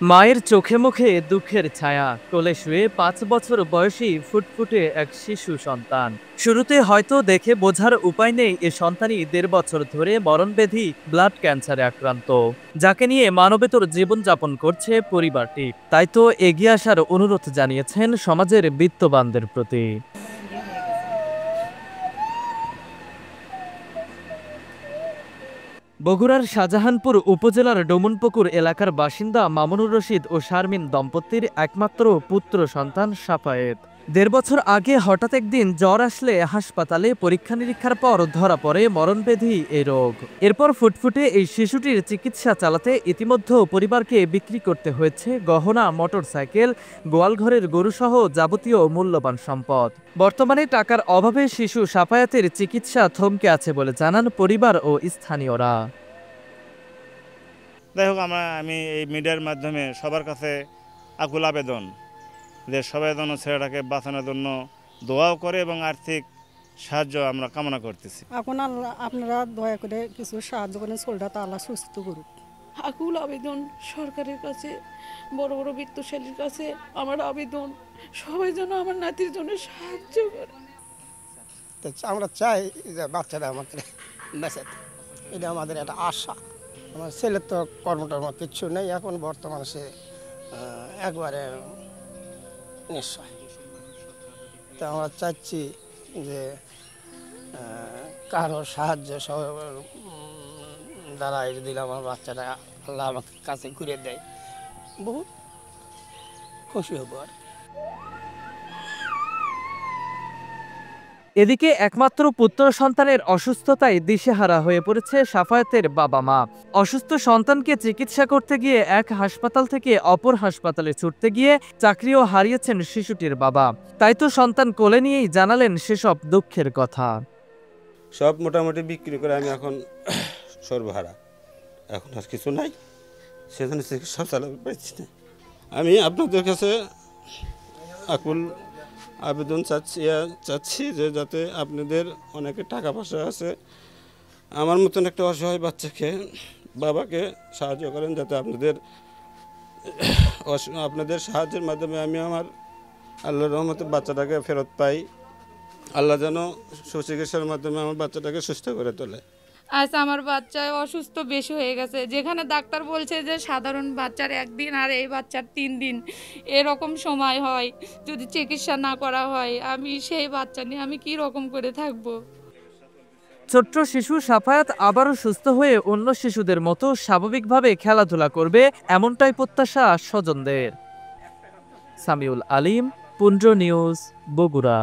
মায়ের চোখে মুখে দুঃখের ছায়া, কোলে শুয়ে ৫ বছর বয়সী ফুটফুটে এক শিশু সন্তান। শুরুতে হয়তো দেখে বোঝার উপায় নেই এ সন্তানই ১.৫ বছর ধরে মরণব্যাধি ব্লাড ক্যান্সারে আক্রান্ত, যাকে নিয়ে মানবেতর জীবনযাপন করছে পরিবারটি। তাই তো এগিয়ে আসার অনুরোধ জানিয়েছেন সমাজের বিত্তবানদের প্রতি। বগুড়ার শাহজাহানপুর উপজেলার ডোমনপুকুর এলাকার বাসিন্দা মামুনুর রশিদ ও শারমিন দম্পতির একমাত্র পুত্র সন্তান সাফায়েত। ১.৫ বছর আগে হঠাৎ একদিন জ্বর আসলে হাসপাতালে পরীক্ষা নিরীক্ষার পর ধরা পড়ে মরণব্যাধি এই রোগ। এরপর ফুটফুটে এই শিশুটির চিকিৎসা চালাতে ইতিমধ্যে পরিবারকে বিক্রি করতে হয়েছে গহনা, মোটরসাইকেল, গোয়ালঘরের গরুসহ যাবতীয় মূল্যবান সম্পদ। বর্তমানে টাকার অভাবে শিশু সাফায়াতের চিকিৎসা থমকে আছে বলে জানান পরিবার ও স্থানীয়রা। যাই হোক, আমি এই মিডিয়ার মাধ্যমে সবার কাছে আকুল আবেদন যে সবাই যেন ছেলেটাকে বাঁচানোর জন্য দোয়াও করে এবং আর্থিক সাহায্য আমরা কামনা করতেছি। আপনারা দয়া করে কিছু সাহায্য করেন, ছেলেটা আল্লাহ সুস্থ করুক। আকুল আবেদন সরকারের কাছে, বড় বড় বিত্তশালীর কাছে আমার আবেদন, সবাই যেন আমার নাতির জন্য সাহায্য করে। আমরা চাই যে বাচ্চারা আমাদের বেঁচে, এটা আমাদের একটা আশা। আমার ছেলের তো কর্মটর্ম কিচ্ছু নেই এখন, বর্তমানে সে একবারে নিশ্চয়। তো আমরা চাচ্ছি যে কারো সাহায্য দ্বারা দিলে আমার বাচ্চাটা আল্লাহ আমাকে কাছে ঘুরে দেয়, বহুত খুশি হবো আর। এদিকে একমাত্র পুত্র সন্তানের অসুস্থতায় দিশেহারা হয়ে পড়েছে সাফায়াতের বাবা মা। অসুস্থ সন্তানকে চিকিৎসা করতে গিয়ে এক হাসপাতাল থেকে অপর হাসপাতালে ছুটতে গিয়ে চাকরিও হারিয়েছেন শিশুটির বাবা। তাই তো সন্তান কোলে নিয়েই জানালেন সেসব দুঃখের কথা। সব মোটামুটি বিক্রি করে আমি এখন সর্বহারা, এখন আর কিছু নাই, সেজন্য চিকিৎসা চালাতে পারছি না। আমি আপনাদের কাছে আকুল আবেদন চাচ্ছি যে যাতে আপনাদের অনেকে টাকা পয়সা আছে, আমার মতন একটা অসহায় বাচ্চাকে বাবাকে সাহায্য করেন, যাতে আপনাদের সাহায্যের মাধ্যমে আমি আমার আল্লাহর রহমতে বাচ্চাটাকে ফেরত পাই। আল্লাহ যেন সুচিকিৎসার মাধ্যমে আমার বাচ্চাটাকে সুস্থ করে তোলে। আজ আমার বাচ্চা অসুস্থ বেশি হয়ে গেছে, যেখানে ডাক্তার বলছে যে সাধারণ বাচ্চার 1 দিন আর এই বাচ্চার 3 দিন এরকম সময় হয় যদি চিকিৎসা না করা হয়। আমি সেই বাচ্চা নিয়ে আমি কি রকম করে থাকবো? ছোট্ট শিশু সাফায়াত আবারও সুস্থ হয়ে অন্য শিশুদের মতো স্বাভাবিকভাবে খেলাধুলা করবে, এমনটাই প্রত্যাশা স্বজনদের। সামিউল আলিম, পুঞ্জ নিউজ, বগুড়া।